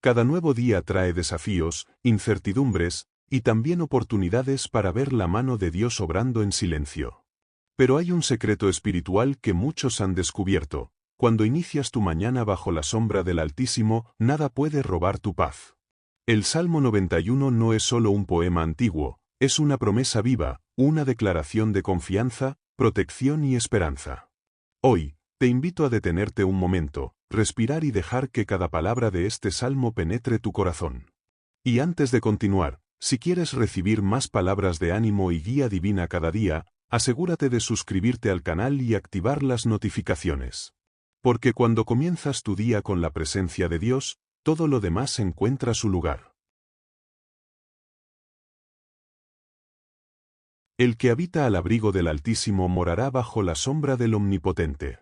Cada nuevo día trae desafíos, incertidumbres, y también oportunidades para ver la mano de Dios obrando en silencio. Pero hay un secreto espiritual que muchos han descubierto: cuando inicias tu mañana bajo la sombra del Altísimo, nada puede robar tu paz. El Salmo 91 no es solo un poema antiguo, es una promesa viva, una declaración de confianza, protección y esperanza. Hoy, te invito a detenerte un momento, respirar y dejar que cada palabra de este salmo penetre tu corazón. Y antes de continuar, si quieres recibir más palabras de ánimo y guía divina cada día, asegúrate de suscribirte al canal y activar las notificaciones. Porque cuando comienzas tu día con la presencia de Dios, todo lo demás encuentra su lugar. El que habita al abrigo del Altísimo morará bajo la sombra del Omnipotente.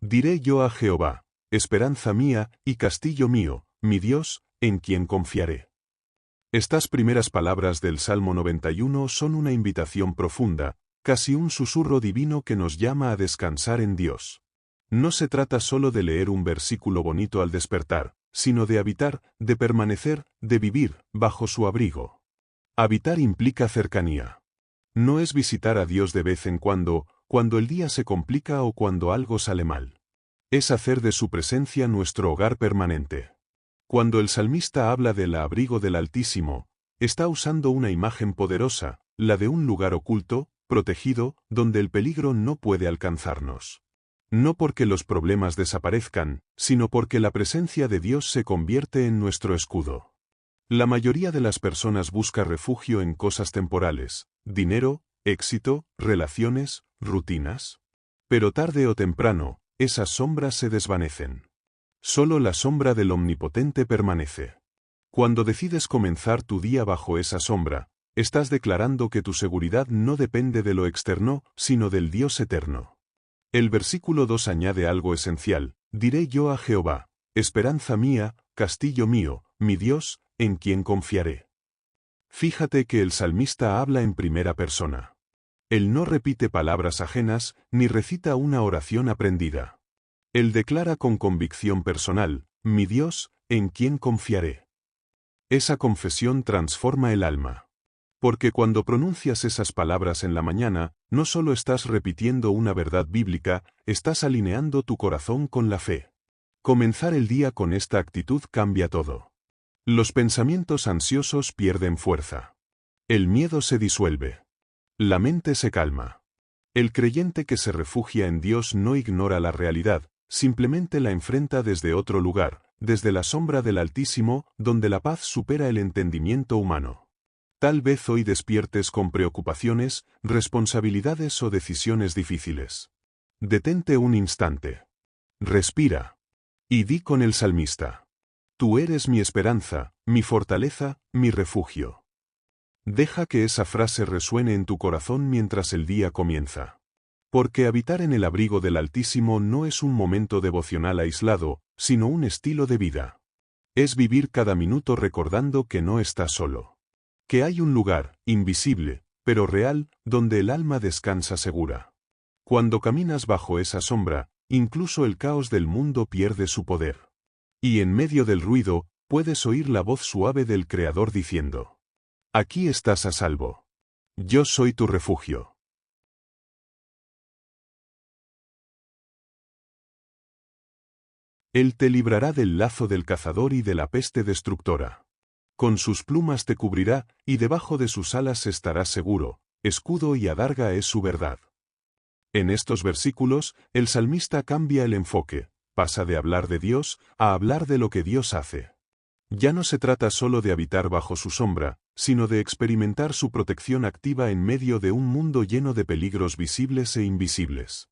Diré yo a Jehová: esperanza mía y castillo mío, mi Dios, en quien confiaré. Estas primeras palabras del Salmo 91 son una invitación profunda, casi un susurro divino que nos llama a descansar en Dios. No se trata solo de leer un versículo bonito al despertar, sino de habitar, de permanecer, de vivir, bajo su abrigo. Habitar implica cercanía. No es visitar a Dios de vez en cuando el día se complica o cuando algo sale mal. Es hacer de su presencia nuestro hogar permanente. Cuando el salmista habla del abrigo del Altísimo, está usando una imagen poderosa, la de un lugar oculto, protegido, donde el peligro no puede alcanzarnos. No porque los problemas desaparezcan, sino porque la presencia de Dios se convierte en nuestro escudo. La mayoría de las personas busca refugio en cosas temporales: dinero, éxito, relaciones, rutinas. Pero tarde o temprano, esas sombras se desvanecen. Solo la sombra del Omnipotente permanece. Cuando decides comenzar tu día bajo esa sombra, estás declarando que tu seguridad no depende de lo externo, sino del Dios eterno. El versículo 2 añade algo esencial: diré yo a Jehová: esperanza mía, castillo mío, mi Dios, en quien confiaré. Fíjate que el salmista habla en primera persona. Él no repite palabras ajenas, ni recita una oración aprendida. Él declara con convicción personal: mi Dios, en quien confiaré. Esa confesión transforma el alma. Porque cuando pronuncias esas palabras en la mañana, no solo estás repitiendo una verdad bíblica, estás alineando tu corazón con la fe. Comenzar el día con esta actitud cambia todo. Los pensamientos ansiosos pierden fuerza. El miedo se disuelve. La mente se calma. El creyente que se refugia en Dios no ignora la realidad, simplemente la enfrenta desde otro lugar, desde la sombra del Altísimo, donde la paz supera el entendimiento humano. Tal vez hoy despiertes con preocupaciones, responsabilidades o decisiones difíciles. Detente un instante. Respira. Y di con el salmista: tú eres mi esperanza, mi fortaleza, mi refugio. Deja que esa frase resuene en tu corazón mientras el día comienza. Porque habitar en el abrigo del Altísimo no es un momento devocional aislado, sino un estilo de vida. Es vivir cada minuto recordando que no estás solo. Que hay un lugar, invisible, pero real, donde el alma descansa segura. Cuando caminas bajo esa sombra, incluso el caos del mundo pierde su poder. Y en medio del ruido, puedes oír la voz suave del Creador diciendo: aquí estás a salvo. Yo soy tu refugio. Él te librará del lazo del cazador y de la peste destructora. Con sus plumas te cubrirá, y debajo de sus alas estarás seguro. Escudo y adarga es su verdad. En estos versículos, el salmista cambia el enfoque. Pasa de hablar de Dios a hablar de lo que Dios hace. Ya no se trata solo de habitar bajo su sombra, sino de experimentar su protección activa en medio de un mundo lleno de peligros visibles e invisibles.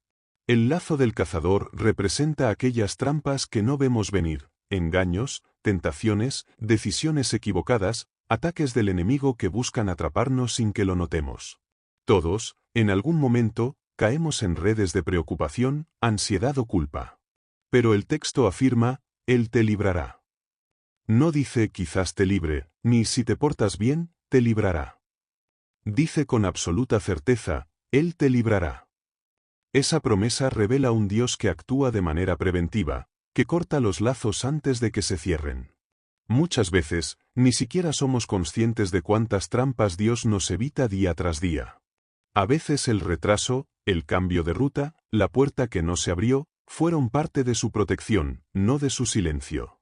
El lazo del cazador representa aquellas trampas que no vemos venir: engaños, tentaciones, decisiones equivocadas, ataques del enemigo que buscan atraparnos sin que lo notemos. Todos, en algún momento, caemos en redes de preocupación, ansiedad o culpa. Pero el texto afirma: Él te librará. No dice quizás te libre, ni si te portas bien, te librará. Dice con absoluta certeza: Él te librará. Esa promesa revela un Dios que actúa de manera preventiva, que corta los lazos antes de que se cierren. Muchas veces, ni siquiera somos conscientes de cuántas trampas Dios nos evita día tras día. A veces el retraso, el cambio de ruta, la puerta que no se abrió, fueron parte de su protección, no de su silencio.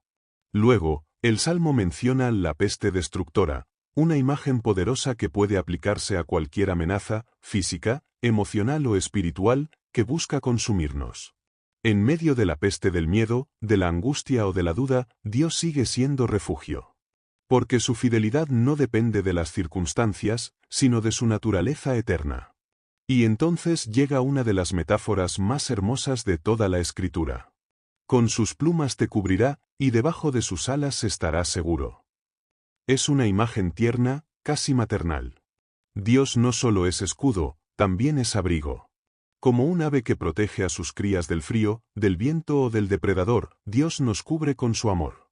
Luego, el Salmo menciona la peste destructora, una imagen poderosa que puede aplicarse a cualquier amenaza, física, emocional o espiritual, que busca consumirnos. En medio de la peste del miedo, de la angustia o de la duda, Dios sigue siendo refugio. Porque su fidelidad no depende de las circunstancias, sino de su naturaleza eterna. Y entonces llega una de las metáforas más hermosas de toda la Escritura. Con sus plumas te cubrirá, y debajo de sus alas estarás seguro. Es una imagen tierna, casi maternal. Dios no solo es escudo, también es abrigo. Como un ave que protege a sus crías del frío, del viento o del depredador, Dios nos cubre con su amor.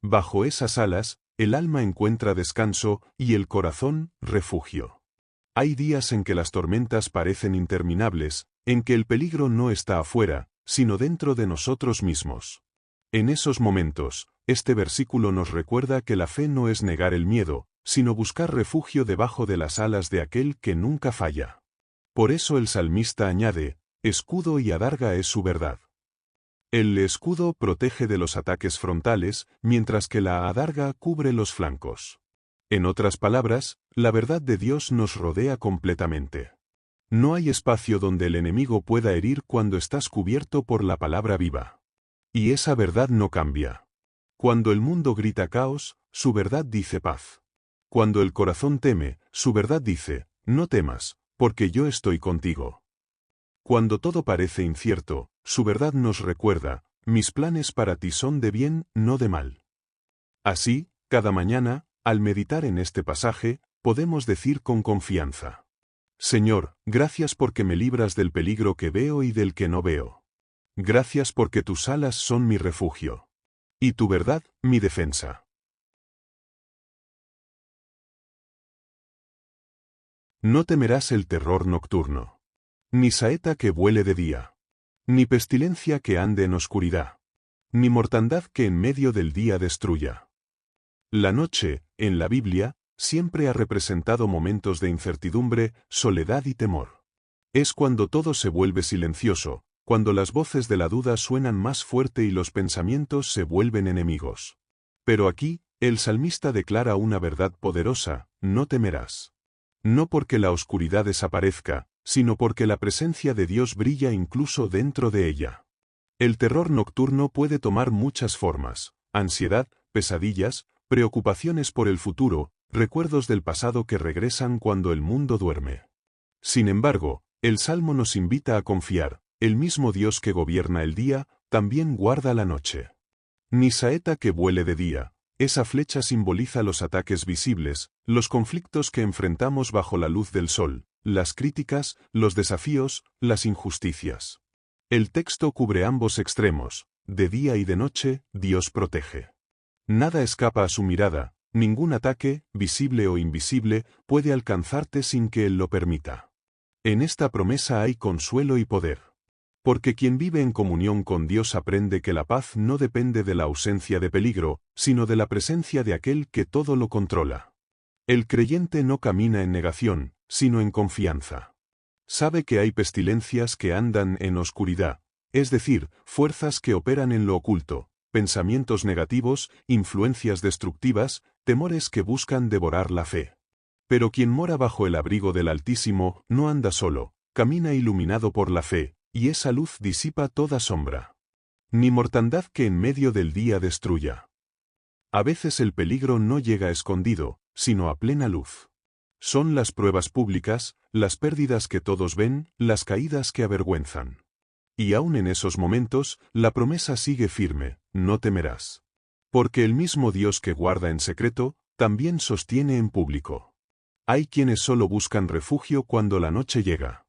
Bajo esas alas, el alma encuentra descanso y el corazón, refugio. Hay días en que las tormentas parecen interminables, en que el peligro no está afuera, sino dentro de nosotros mismos. En esos momentos, este versículo nos recuerda que la fe no es negar el miedo, sino buscar refugio debajo de las alas de aquel que nunca falla. Por eso el salmista añade, escudo y adarga es su verdad. El escudo protege de los ataques frontales, mientras que la adarga cubre los flancos. En otras palabras, la verdad de Dios nos rodea completamente. No hay espacio donde el enemigo pueda herir cuando estás cubierto por la palabra viva. Y esa verdad no cambia. Cuando el mundo grita caos, su verdad dice paz. Cuando el corazón teme, su verdad dice, no temas, porque yo estoy contigo. Cuando todo parece incierto, su verdad nos recuerda, mis planes para ti son de bien, no de mal. Así, cada mañana, al meditar en este pasaje, podemos decir con confianza: Señor, gracias porque me libras del peligro que veo y del que no veo. Gracias porque tus alas son mi refugio. Y tu verdad, mi defensa. No temerás el terror nocturno. Ni saeta que vuele de día. Ni pestilencia que ande en oscuridad. Ni mortandad que en medio del día destruya. La noche, en la Biblia, siempre ha representado momentos de incertidumbre, soledad y temor. Es cuando todo se vuelve silencioso, cuando las voces de la duda suenan más fuerte y los pensamientos se vuelven enemigos. Pero aquí, el salmista declara una verdad poderosa: no temerás. No porque la oscuridad desaparezca, sino porque la presencia de Dios brilla incluso dentro de ella. El terror nocturno puede tomar muchas formas: ansiedad, pesadillas, preocupaciones por el futuro, recuerdos del pasado que regresan cuando el mundo duerme. Sin embargo, el Salmo nos invita a confiar: el mismo Dios que gobierna el día, también guarda la noche. Ni saeta que vuele de día. Esa flecha simboliza los ataques visibles, los conflictos que enfrentamos bajo la luz del sol, las críticas, los desafíos, las injusticias. El texto cubre ambos extremos: de día y de noche, Dios protege. Nada escapa a su mirada, ningún ataque, visible o invisible, puede alcanzarte sin que Él lo permita. En esta promesa hay consuelo y poder. Porque quien vive en comunión con Dios aprende que la paz no depende de la ausencia de peligro, sino de la presencia de aquel que todo lo controla. El creyente no camina en negación, sino en confianza. Sabe que hay pestilencias que andan en oscuridad, es decir, fuerzas que operan en lo oculto, pensamientos negativos, influencias destructivas, temores que buscan devorar la fe. Pero quien mora bajo el abrigo del Altísimo no anda solo, camina iluminado por la fe, y esa luz disipa toda sombra. Ni mortandad que en medio del día destruya. A veces el peligro no llega escondido, sino a plena luz. Son las pruebas públicas, las pérdidas que todos ven, las caídas que avergüenzan. Y aún en esos momentos, la promesa sigue firme: no temerás. Porque el mismo Dios que guarda en secreto, también sostiene en público. Hay quienes solo buscan refugio cuando la noche llega.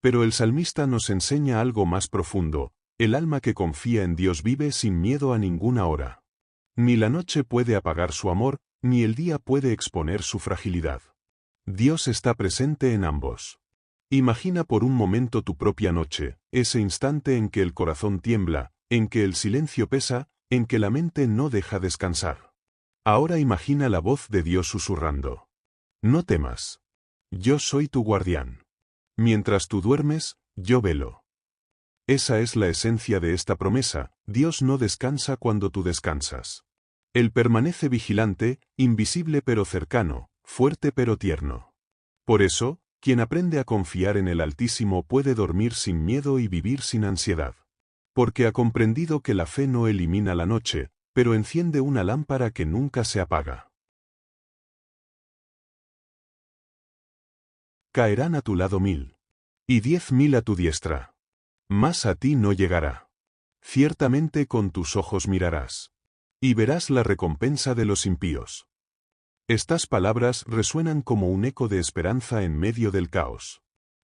Pero el salmista nos enseña algo más profundo: el alma que confía en Dios vive sin miedo a ninguna hora. Ni la noche puede apagar su amor, ni el día puede exponer su fragilidad. Dios está presente en ambos. Imagina por un momento tu propia noche, ese instante en que el corazón tiembla, en que el silencio pesa, en que la mente no deja descansar. Ahora imagina la voz de Dios susurrando. No temas. Yo soy tu guardián. Mientras tú duermes, yo velo. Esa es la esencia de esta promesa: Dios no descansa cuando tú descansas. Él permanece vigilante, invisible pero cercano, fuerte pero tierno. Por eso, quien aprende a confiar en el Altísimo puede dormir sin miedo y vivir sin ansiedad. Porque ha comprendido que la fe no elimina la noche, pero enciende una lámpara que nunca se apaga. Caerán a tu lado 1000. Y 10.000 a tu diestra. Mas a ti no llegará. Ciertamente con tus ojos mirarás. Y verás la recompensa de los impíos. Estas palabras resuenan como un eco de esperanza en medio del caos.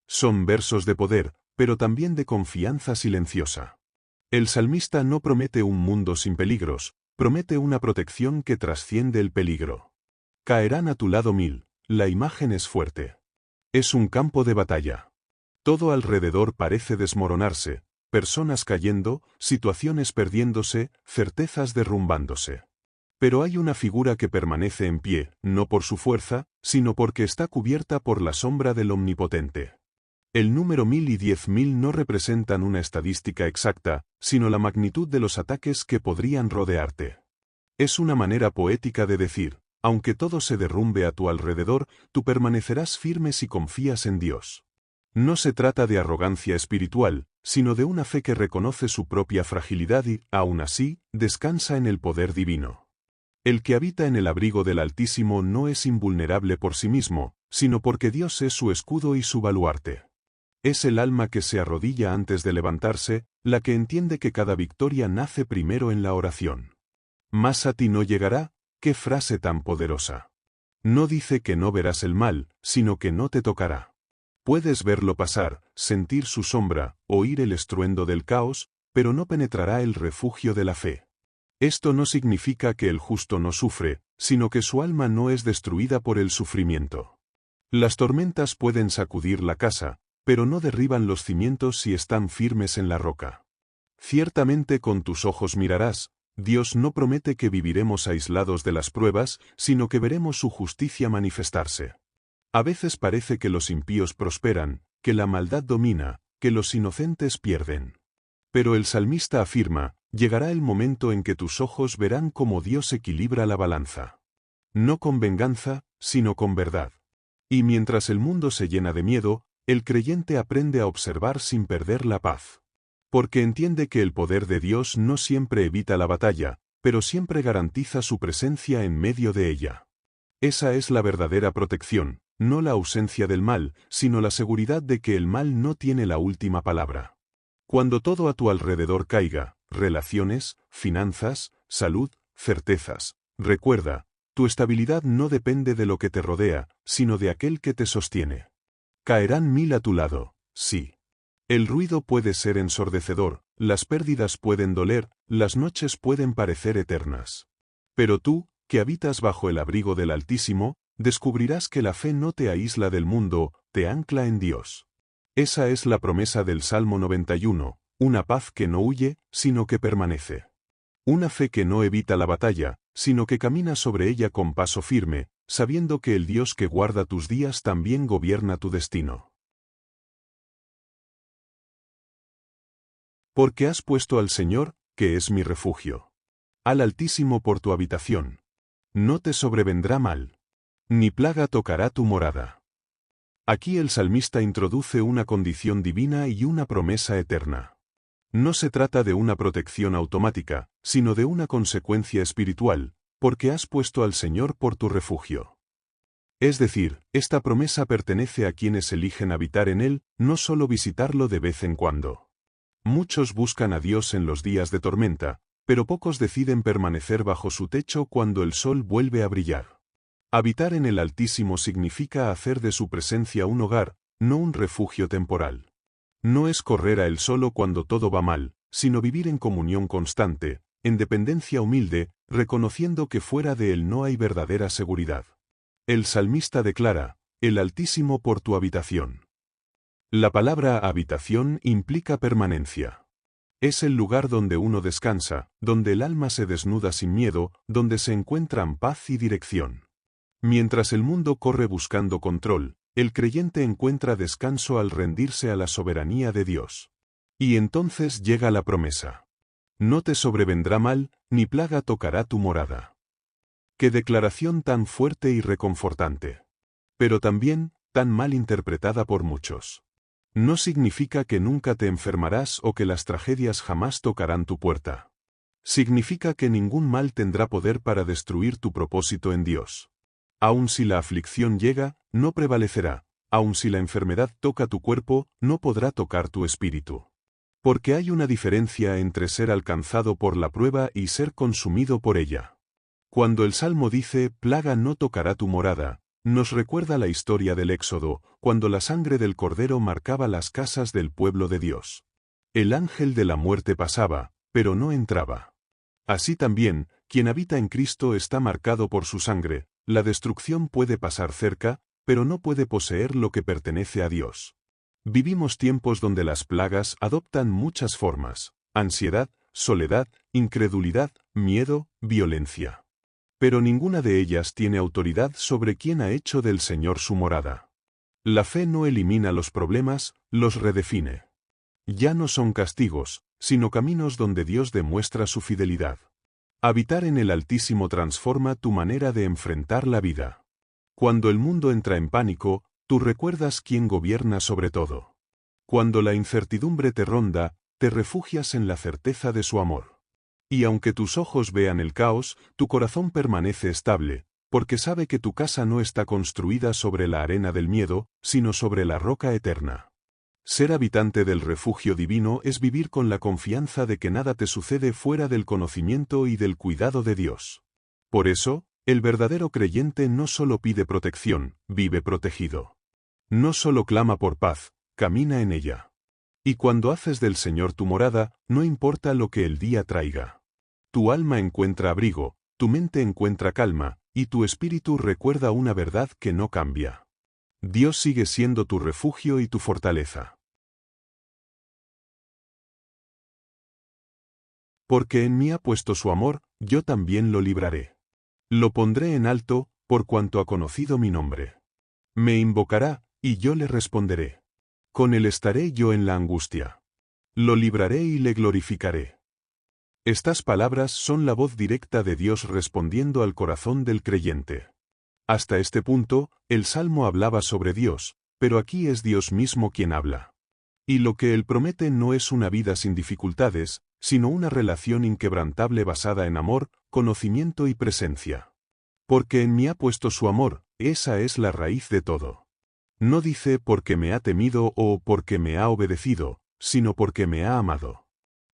Son versos de poder, pero también de confianza silenciosa. El salmista no promete un mundo sin peligros, promete una protección que trasciende el peligro. Caerán a tu lado 1000, la imagen es fuerte. Es un campo de batalla. Todo alrededor parece desmoronarse, personas cayendo, situaciones perdiéndose, certezas derrumbándose. Pero hay una figura que permanece en pie, no por su fuerza, sino porque está cubierta por la sombra del Omnipotente. El número 1000 y 10.000 no representan una estadística exacta, sino la magnitud de los ataques que podrían rodearte. Es una manera poética de decir: aunque todo se derrumbe a tu alrededor, tú permanecerás firme si confías en Dios. No se trata de arrogancia espiritual, sino de una fe que reconoce su propia fragilidad y, aún así, descansa en el poder divino. El que habita en el abrigo del Altísimo no es invulnerable por sí mismo, sino porque Dios es su escudo y su baluarte. Es el alma que se arrodilla antes de levantarse, la que entiende que cada victoria nace primero en la oración. Mas a ti no llegará. ¡Qué frase tan poderosa! No dice que no verás el mal, sino que no te tocará. Puedes verlo pasar, sentir su sombra, oír el estruendo del caos, pero no penetrará el refugio de la fe. Esto no significa que el justo no sufre, sino que su alma no es destruida por el sufrimiento. Las tormentas pueden sacudir la casa, pero no derriban los cimientos si están firmes en la roca. Ciertamente con tus ojos mirarás. Dios no promete que viviremos aislados de las pruebas, sino que veremos su justicia manifestarse. A veces parece que los impíos prosperan, que la maldad domina, que los inocentes pierden. Pero el salmista afirma: llegará el momento en que tus ojos verán cómo Dios equilibra la balanza. No con venganza, sino con verdad. Y mientras el mundo se llena de miedo, el creyente aprende a observar sin perder la paz. Porque entiende que el poder de Dios no siempre evita la batalla, pero siempre garantiza su presencia en medio de ella. Esa es la verdadera protección, no la ausencia del mal, sino la seguridad de que el mal no tiene la última palabra. Cuando todo a tu alrededor caiga, relaciones, finanzas, salud, certezas, recuerda: tu estabilidad no depende de lo que te rodea, sino de aquel que te sostiene. Caerán 1000 a tu lado, sí. El ruido puede ser ensordecedor, las pérdidas pueden doler, las noches pueden parecer eternas. Pero tú, que habitas bajo el abrigo del Altísimo, descubrirás que la fe no te aísla del mundo, te ancla en Dios. Esa es la promesa del Salmo 91, una paz que no huye, sino que permanece. Una fe que no evita la batalla, sino que camina sobre ella con paso firme, sabiendo que el Dios que guarda tus días también gobierna tu destino. Porque has puesto al Señor, que es mi refugio, al Altísimo por tu habitación. No te sobrevendrá mal, ni plaga tocará tu morada. Aquí el salmista introduce una condición divina y una promesa eterna. No se trata de una protección automática, sino de una consecuencia espiritual, porque has puesto al Señor por tu refugio. Es decir, esta promesa pertenece a quienes eligen habitar en Él, no solo visitarlo de vez en cuando. Muchos buscan a Dios en los días de tormenta, pero pocos deciden permanecer bajo su techo cuando el sol vuelve a brillar. Habitar en el Altísimo significa hacer de su presencia un hogar, no un refugio temporal. No es correr a Él solo cuando todo va mal, sino vivir en comunión constante, en dependencia humilde, reconociendo que fuera de Él no hay verdadera seguridad. El salmista declara: el Altísimo por tu habitación. La palabra habitación implica permanencia. Es el lugar donde uno descansa, donde el alma se desnuda sin miedo, donde se encuentran paz y dirección. Mientras el mundo corre buscando control, el creyente encuentra descanso al rendirse a la soberanía de Dios. Y entonces llega la promesa. No te sobrevendrá mal, ni plaga tocará tu morada. Qué declaración tan fuerte y reconfortante. Pero también, tan mal interpretada por muchos. No significa que nunca te enfermarás o que las tragedias jamás tocarán tu puerta. Significa que ningún mal tendrá poder para destruir tu propósito en Dios. Aun si la aflicción llega, no prevalecerá. Aun si la enfermedad toca tu cuerpo, no podrá tocar tu espíritu. Porque hay una diferencia entre ser alcanzado por la prueba y ser consumido por ella. Cuando el Salmo dice, plaga no tocará tu morada, nos recuerda la historia del Éxodo, cuando la sangre del Cordero marcaba las casas del pueblo de Dios. El ángel de la muerte pasaba, pero no entraba. Así también, quien habita en Cristo está marcado por su sangre, la destrucción puede pasar cerca, pero no puede poseer lo que pertenece a Dios. Vivimos tiempos donde las plagas adoptan muchas formas: ansiedad, soledad, incredulidad, miedo, violencia. Pero ninguna de ellas tiene autoridad sobre quien ha hecho del Señor su morada. La fe no elimina los problemas, los redefine. Ya no son castigos, sino caminos donde Dios demuestra su fidelidad. Habitar en el Altísimo transforma tu manera de enfrentar la vida. Cuando el mundo entra en pánico, tú recuerdas quién gobierna sobre todo. Cuando la incertidumbre te ronda, te refugias en la certeza de su amor. Y aunque tus ojos vean el caos, tu corazón permanece estable, porque sabe que tu casa no está construida sobre la arena del miedo, sino sobre la roca eterna. Ser habitante del refugio divino es vivir con la confianza de que nada te sucede fuera del conocimiento y del cuidado de Dios. Por eso, el verdadero creyente no solo pide protección, vive protegido. No solo clama por paz, camina en ella. Y cuando haces del Señor tu morada, no importa lo que el día traiga. Tu alma encuentra abrigo, tu mente encuentra calma, y tu espíritu recuerda una verdad que no cambia. Dios sigue siendo tu refugio y tu fortaleza. Porque en mí ha puesto su amor, yo también lo libraré. Lo pondré en alto, por cuanto ha conocido mi nombre. Me invocará, y yo le responderé. Con él estaré yo en la angustia. Lo libraré y le glorificaré. Estas palabras son la voz directa de Dios respondiendo al corazón del creyente. Hasta este punto, el Salmo hablaba sobre Dios, pero aquí es Dios mismo quien habla. Y lo que Él promete no es una vida sin dificultades, sino una relación inquebrantable basada en amor, conocimiento y presencia. Porque en mí ha puesto su amor, esa es la raíz de todo. No dice porque me ha temido o porque me ha obedecido, sino porque me ha amado.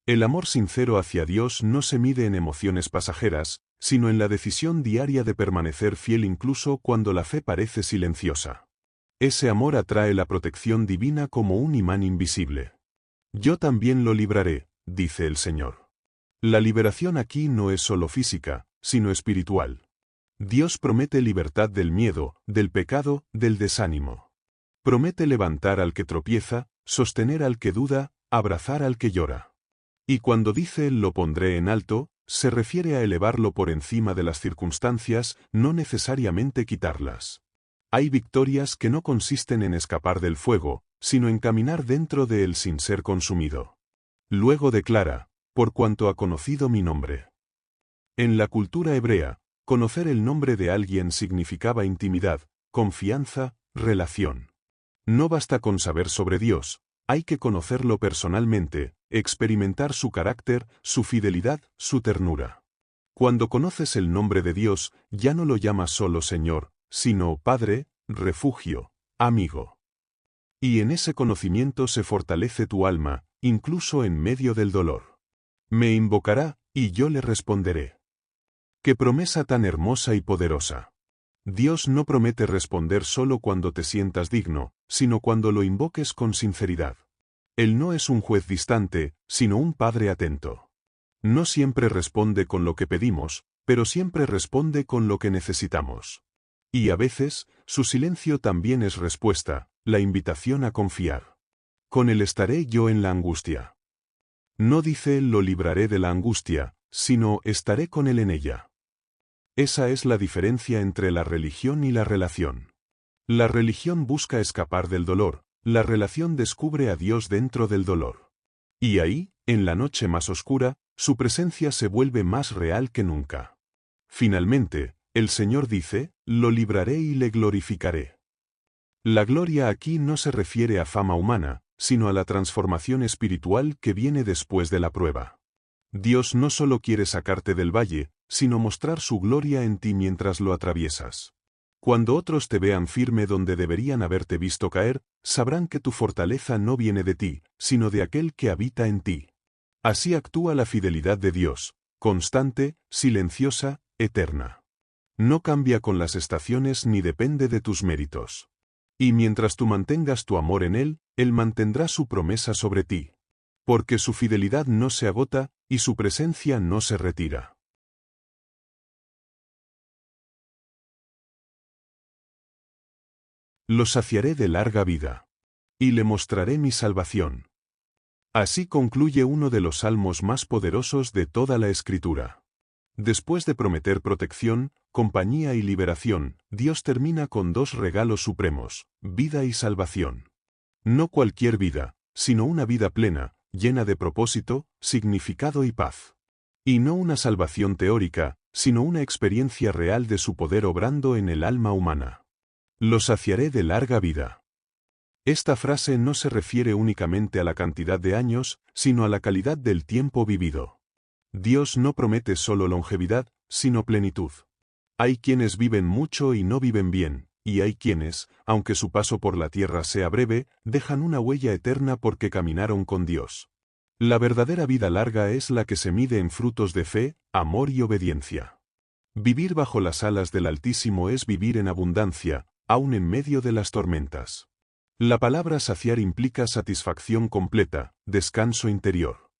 El amor sincero hacia Dios no se mide en emociones pasajeras, sino en la decisión diaria de permanecer fiel incluso cuando la fe parece silenciosa. Ese amor atrae la protección divina como un imán invisible. Yo también lo libraré, dice el Señor. La liberación aquí no es solo física, sino espiritual. Dios promete libertad del miedo, del pecado, del desánimo. Promete levantar al que tropieza, sostener al que duda, abrazar al que llora. Y cuando dice lo pondré en alto, se refiere a elevarlo por encima de las circunstancias, no necesariamente quitarlas. Hay victorias que no consisten en escapar del fuego, sino en caminar dentro de él sin ser consumido. Luego declara, por cuanto ha conocido mi nombre. En la cultura hebrea, conocer el nombre de alguien significaba intimidad, confianza, relación. No basta con saber sobre Dios, hay que conocerlo personalmente, experimentar su carácter, su fidelidad, su ternura. Cuando conoces el nombre de Dios, ya no lo llamas solo Señor, sino Padre, refugio, amigo. Y en ese conocimiento se fortalece tu alma, incluso en medio del dolor. Me invocará, y yo le responderé. ¡Qué promesa tan hermosa y poderosa! Dios no promete responder solo cuando te sientas digno, sino cuando lo invoques con sinceridad. Él no es un juez distante, sino un Padre atento. No siempre responde con lo que pedimos, pero siempre responde con lo que necesitamos. Y a veces, su silencio también es respuesta, la invitación a confiar. Con él estaré yo en la angustia. No dice lo libraré de la angustia, sino estaré con él en ella. Esa es la diferencia entre la religión y la relación. La religión busca escapar del dolor, la relación descubre a Dios dentro del dolor. Y ahí, en la noche más oscura, su presencia se vuelve más real que nunca. Finalmente, el Señor dice, lo libraré y le glorificaré. La gloria aquí no se refiere a fama humana, sino a la transformación espiritual que viene después de la prueba. Dios no solo quiere sacarte del valle, sino mostrar su gloria en ti mientras lo atraviesas. Cuando otros te vean firme donde deberían haberte visto caer, sabrán que tu fortaleza no viene de ti, sino de aquel que habita en ti. Así actúa la fidelidad de Dios, constante, silenciosa, eterna. No cambia con las estaciones ni depende de tus méritos. Y mientras tú mantengas tu amor en Él, Él mantendrá su promesa sobre ti. Porque su fidelidad no se agota, y su presencia no se retira. Lo saciaré de larga vida. Y le mostraré mi salvación. Así concluye uno de los salmos más poderosos de toda la Escritura. Después de prometer protección, compañía y liberación, Dios termina con dos regalos supremos, vida y salvación. No cualquier vida, sino una vida plena, llena de propósito, significado y paz. Y no una salvación teórica, sino una experiencia real de su poder obrando en el alma humana. Lo saciaré de larga vida. Esta frase no se refiere únicamente a la cantidad de años, sino a la calidad del tiempo vivido. Dios no promete solo longevidad, sino plenitud. Hay quienes viven mucho y no viven bien, y hay quienes, aunque su paso por la tierra sea breve, dejan una huella eterna porque caminaron con Dios. La verdadera vida larga es la que se mide en frutos de fe, amor y obediencia. Vivir bajo las alas del Altísimo es vivir en abundancia, aun en medio de las tormentas. La palabra saciar implica satisfacción completa, descanso interior.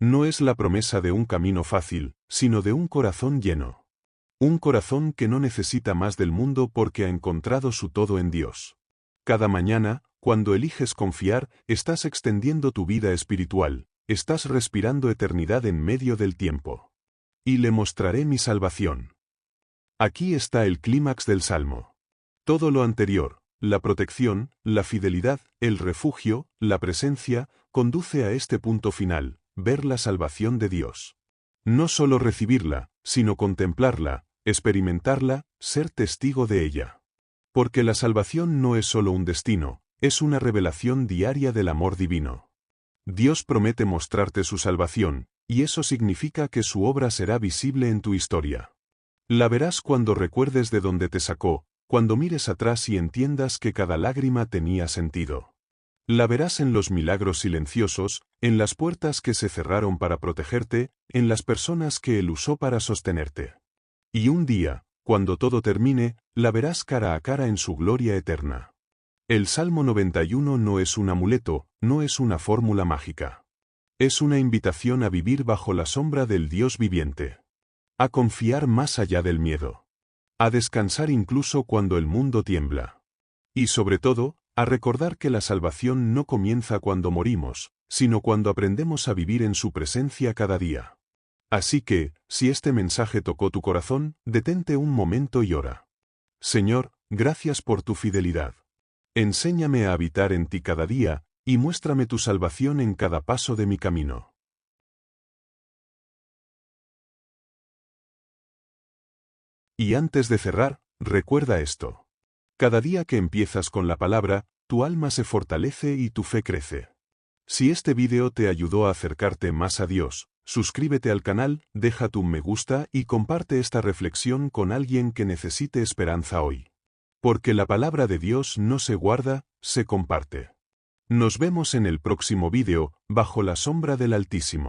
No es la promesa de un camino fácil, sino de un corazón lleno. Un corazón que no necesita más del mundo porque ha encontrado su todo en Dios. Cada mañana, cuando eliges confiar, estás extendiendo tu vida espiritual, estás respirando eternidad en medio del tiempo. Y le mostraré mi salvación. Aquí está el clímax del Salmo. Todo lo anterior, la protección, la fidelidad, el refugio, la presencia, conduce a este punto final, ver la salvación de Dios. No solo recibirla, sino contemplarla, experimentarla, ser testigo de ella. Porque la salvación no es solo un destino, es una revelación diaria del amor divino. Dios promete mostrarte su salvación, y eso significa que su obra será visible en tu historia. La verás cuando recuerdes de dónde te sacó, cuando mires atrás y entiendas que cada lágrima tenía sentido. La verás en los milagros silenciosos, en las puertas que se cerraron para protegerte, en las personas que Él usó para sostenerte. Y un día, cuando todo termine, la verás cara a cara en su gloria eterna. El Salmo 91 no es un amuleto, no es una fórmula mágica. Es una invitación a vivir bajo la sombra del Dios viviente. A confiar más allá del miedo. A descansar incluso cuando el mundo tiembla. Y sobre todo, a recordar que la salvación no comienza cuando morimos, sino cuando aprendemos a vivir en su presencia cada día. Así que, si este mensaje tocó tu corazón, detente un momento y ora. Señor, gracias por tu fidelidad. Enséñame a habitar en ti cada día, y muéstrame tu salvación en cada paso de mi camino. Y antes de cerrar, recuerda esto. Cada día que empiezas con la palabra, tu alma se fortalece y tu fe crece. Si este vídeo te ayudó a acercarte más a Dios, suscríbete al canal, deja tu me gusta y comparte esta reflexión con alguien que necesite esperanza hoy. Porque la palabra de Dios no se guarda, se comparte. Nos vemos en el próximo vídeo, bajo la sombra del Altísimo.